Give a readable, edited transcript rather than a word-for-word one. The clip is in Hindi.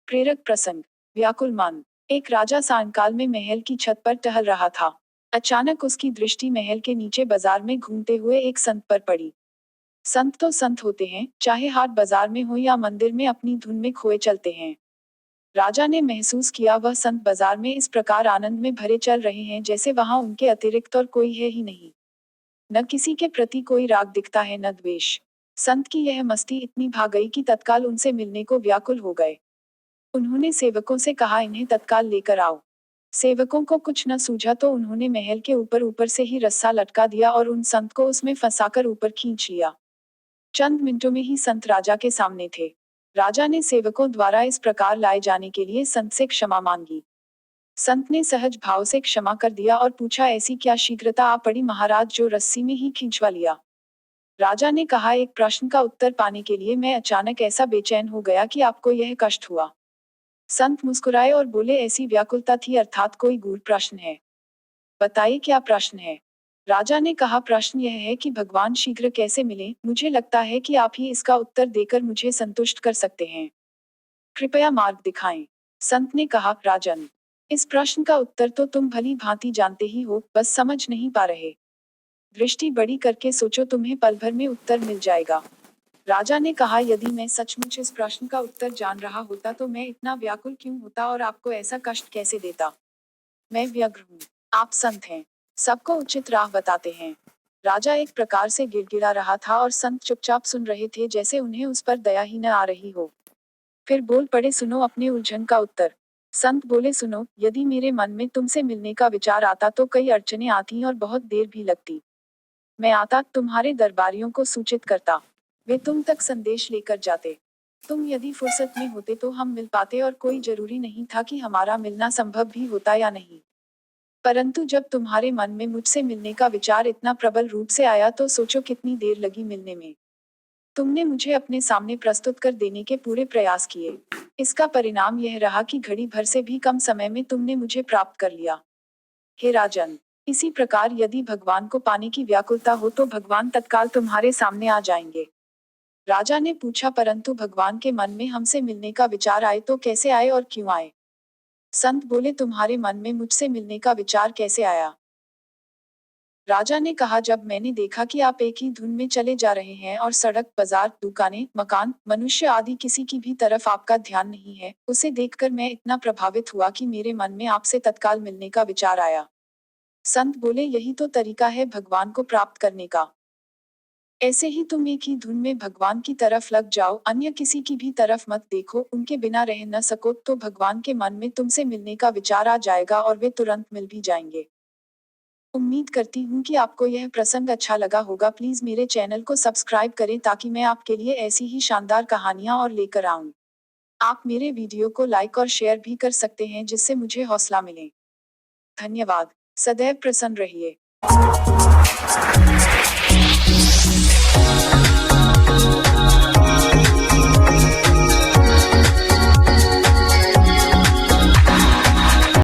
प्रेरक प्रसंग। व्याकुल मन। एक राजा सायंकाल में महल की छत पर टहल रहा था। अचानक उसकी दृष्टि महल के नीचे बाजार में घूमते हुए एक संत पर पड़ी। संत तो संत होते हैं, चाहे हाट बाजार में हो या मंदिर में अपनी धुन में खोए चलते हैं। राजा ने महसूस किया वह संत बाजार में इस प्रकार आनंद में भरे चल रहे हैं जैसे वहां उनके अतिरिक्त और कोई है ही नहीं। न किसी के प्रति कोई राग दिखता है न द्वेष। संत की यह मस्ती इतनी भा गई कि तत्काल उनसे मिलने को व्याकुल हो गए। उन्होंने सेवकों से कहा, इन्हें तत्काल लेकर आओ। सेवकों को कुछ न सूझा तो उन्होंने महल के ऊपर ऊपर से ही रस्सा लटका दिया और उन संत को उसमें फंसाकर ऊपर खींच लिया। चंद मिनटों में ही संत राजा के सामने थे। राजा ने सेवकों द्वारा इस प्रकार लाए जाने के लिए संत से क्षमा मांगी। संत ने सहज भाव से क्षमा कर दिया और पूछा, ऐसी क्या शीघ्रता आ पड़ी महाराज जो रस्सी में ही खींचवा लिया। राजा ने कहा, एक प्रश्न का उत्तर पाने के लिए मैं अचानक ऐसा बेचैन हो गया कि आपको यह कष्ट हुआ। संत मुस्कुराए और बोले, ऐसी व्याकुलता थी अर्थात कोई गूढ़ प्रश्न है। बताइए क्या प्रश्न है। राजा ने कहा, प्रश्न यह है कि भगवान शीघ्र कैसे मिले। मुझे लगता है कि आप ही इसका उत्तर देकर मुझे संतुष्ट कर सकते हैं। कृपया मार्ग दिखाएं। संत ने कहा, राजन, इस प्रश्न का उत्तर तो तुम भली भांति जानते ही हो, बस समझ नहीं पा रहे। दृष्टि बड़ी करके सोचो, तुम्हें पल भर में उत्तर मिल जाएगा। राजा ने कहा, यदि मैं सचमुच इस प्रश्न का उत्तर जान रहा होता तो मैं इतना व्याकुल क्यों होता और आपको ऐसा कष्ट कैसे देता। मैं व्यग्र हूँ, आप संत हैं, सबको उचित राह बताते हैं। राजा एक प्रकार से गिड़गिड़ा रहा था और संत चुपचाप सुन रहे थे जैसे उन्हें उस पर दया ही न आ रही हो। फिर बोल पड़े, सुनो अपने उलझन का उत्तर। संत बोले, सुनो, यदि मेरे मन में तुमसे मिलने का विचार आता तो कई अड़चनें आती और बहुत देर भी लगती। मैं आता, तुम्हारे दरबारियों को सूचित करता, वे तुम तक संदेश लेकर जाते। तुम यदि फुर्सत में होते तो हम मिल पाते और कोई जरूरी नहीं था कि हमारा मिलना संभव भी होता या नहीं। परंतु जब तुम्हारे मन में मुझसे मिलने का विचार इतना प्रबल रूप से आया तो सोचो कितनी देर लगी मिलने में। तुमने मुझे अपने सामने प्रस्तुत कर देने के पूरे प्रयास किए। इसका परिणाम यह रहा कि घड़ी भर से भी कम समय में तुमने मुझे प्राप्त कर लिया। हे राजन, इसी प्रकार यदि भगवान को पाने की व्याकुलता हो तो भगवान तत्काल तुम्हारे सामने आ जाएंगे। राजा ने पूछा, परंतु भगवान के मन में हमसे मिलने का विचार आए तो कैसे आए और क्यों आए। संत बोले, तुम्हारे मन में मुझसे मिलने का विचार कैसे आया। राजा ने कहा, जब मैंने देखा कि आप एक ही धुन में चले जा रहे हैं और सड़क, बाजार, दुकानें, मकान, मनुष्य आदि किसी की भी तरफ आपका ध्यान नहीं है, उसे देखकर मैं इतना प्रभावित हुआ कि मेरे मन में आपसे तत्काल मिलने का विचार आया। संत बोले, यही तो तरीका है भगवान को प्राप्त करने का। ऐसे ही तुम एक ही धुन में भगवान की तरफ लग जाओ, अन्य किसी की भी तरफ मत देखो, उनके बिना रह न सको तो भगवान के मन में तुमसे मिलने का विचार आ जाएगा और वे तुरंत मिल भी जाएंगे। उम्मीद करती हूँ कि आपको यह प्रसंग अच्छा लगा होगा। प्लीज मेरे चैनल को सब्सक्राइब करें ताकि मैं आपके लिए ऐसी ही शानदार कहानियाँ और लेकर आऊँ। आप मेरे वीडियो को लाइक और शेयर भी कर सकते हैं जिससे मुझे हौसला मिले। धन्यवाद। सदैव प्रसन्न रहिए।